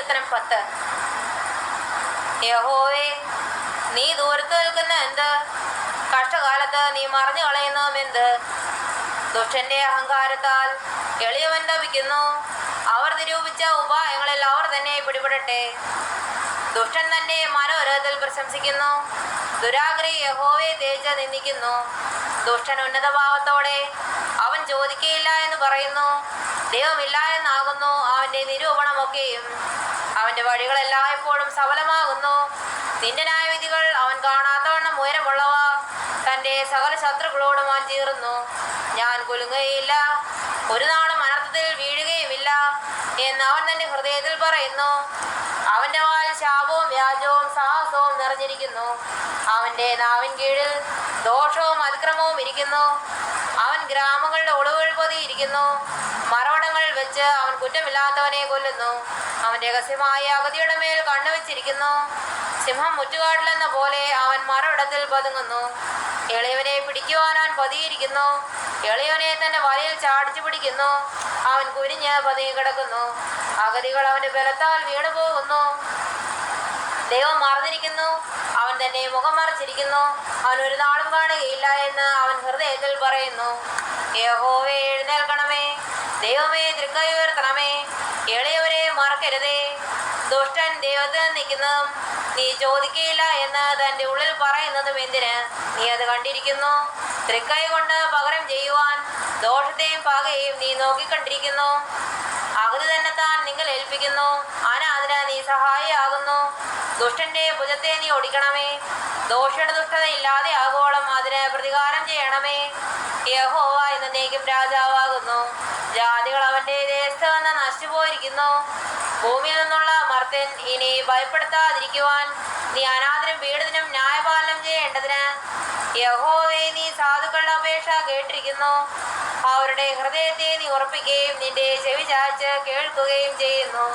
സങ്കീർത്തനം 10. യഹോവേ, നീ ദൂരത്ത് നിൽക്കുന്ന എന്ത്? കഷ്ടകാലത്ത് നീ മറഞ്ഞു കളയുന്നതുമെന്ത്? ദുഷ്ടന്റെ അഹങ്കാരത്താൽ എളിയവൻ തപിക്കുന്നു. അവർ നിരൂപിച്ച ഉപായങ്ങളിൽ അവർ തന്നെ പിടിപെടട്ടെ. ദുഷ്ടൻ തന്റെ മനോരഥത്തിൽ പ്രശംസിക്കുന്നു. ദുരാഗ്രഹി യഹോവയെ തേജ് നിന്ദിക്കുന്നു. ദുഷ്ടൻ ഉന്നതഭാവത്തോടെ അവൻ ചോദിക്കയില്ല എന്ന് പറയുന്നു. ദൈവമില്ല എന്നാകുന്നു അവന്റെ നിരൂപണമൊക്കെയും. അവന്റെ വഴികൾ എല്ലായ്പ്പോഴും സഫലമാകുന്നു. നിന്റെ ന്യായവിധികൾ അവൻ കാണാത്തവണ്ണം ഉയരമുള്ളവ. തന്റെ സകല ശത്രുക്കളോടും അവൻ ചീറുന്നു. ഞാൻ കുലുങ്ങുകയില്ല, ഒരു നാളും അനർത്ഥത്തിൽ വീഴുകയുമില്ല എന്ന് അവൻ തന്റെ ഹൃദയത്തിൽ പറയുന്നു. അവന്റെ വാൽ ശാപവും വ്യാജവും സാഹസവും നിറഞ്ഞിരിക്കുന്നു. അവന്റെ നാവിൻ കീഴിൽ ദോഷവും അതിക്രമവും ഇരിക്കുന്നു. അവൻ ഗ്രാമങ്ങളുടെ ഒളിവുകൾ പൊതിയിരിക്കുന്നു. മറവടങ്ങളിൽ വെച്ച് അവൻ കുറ്റമില്ലാത്തവനെ കൊല്ലുന്നു. അവൻ രഹസ്യമായ അഗതിയുടെ മേൽ കണ്ണുവെച്ചിരിക്കുന്നു. സിംഹം മുറ്റുകാട്ടിലെന്ന പോലെ അവൻ മറവിടത്തിൽ പതുങ്ങുന്നു. എളിയവനെ പിടിക്കുവാൻ അവൻ പതിയിരിക്കുന്നു. എളിയവനെ തന്റെ വലയിൽ ചാടിച്ചു പിടിക്കുന്നു. അവൻ കുനിഞ്ഞ് പതുങ്ങി കിടക്കുന്നു. അഗതികൾ അവന്റെ ബലത്താൽ വീണുപോകുന്നു. ദൈവം മറന്നിരിക്കുന്നു, അവൻ തന്നെ മുഖം മറച്ചിരിക്കുന്നു. അവൻ ഒരു നാളും കാണുകയില്ല എന്ന് അവൻ ഹൃദയത്തിൽ പറയുന്നു. യഹോവേ, എഴുന്നേൽക്കണമേ. ദൈവമേ, തൃക്കൈ ഉയർത്തണമേ. എളിയവരെ മറക്കരുതേ. ദുഷ്ടൻ ദൈവത്തിൽ നിൽക്കുന്നതും നീ ചോദിക്കയില്ല എന്ന് തന്റെ ഉള്ളിൽ പറയുന്നതും എന്തിന്? നീ അത് കണ്ടിരിക്കുന്നു. തൃക്കൈ കൊണ്ട് പകരം ചെയ്യുവാൻ ദോഷത്തെയും പകയും നീ നോക്കിക്കണ്ടിരിക്കുന്നു. അഗതി തന്നെത്താൻ നിങ്ങൾ ഏൽപ്പിക്കുന്നു. അനാഥന് നീ സഹായിയാകുന്നു. ദുഷ്ടന്റെ ഭുജത്തെ നീ ഒടിക്കണമേ. ദോഷിയുടെ ദുഷ്ടത ഇല്ലാതെ ആകോളം അതിന് പ്രതികാരം ചെയ്യണമേ. യഹോവ എന്നേക്കും രാജാവാകുന്നു. ജാതികൾ അവന്റെ ദേശത്ത് വന്ന് നശിച്ചുപോയിരിക്കുന്നു. ഭൂമിയിൽ നിന്നുള്ള മർത്യൻ ഇനി ഭയപ്പെടുത്താതിരിക്കുവാൻ നീ അനാഥനും പീഡിതനും ന്യായപാലനം ചെയ്യേണ്ടതിന് യഹോവേ, നീ സാധുക്കളുടെ അപേക്ഷ കേട്ടിരിക്കുന്നു. അവരുടെ ഹൃദയത്തെ നീ ഉറപ്പിക്കുകയും നിന്റെ ചെവി ചായ്ച്ച് കേൾക്കുകയും ചെയ്യുന്നു.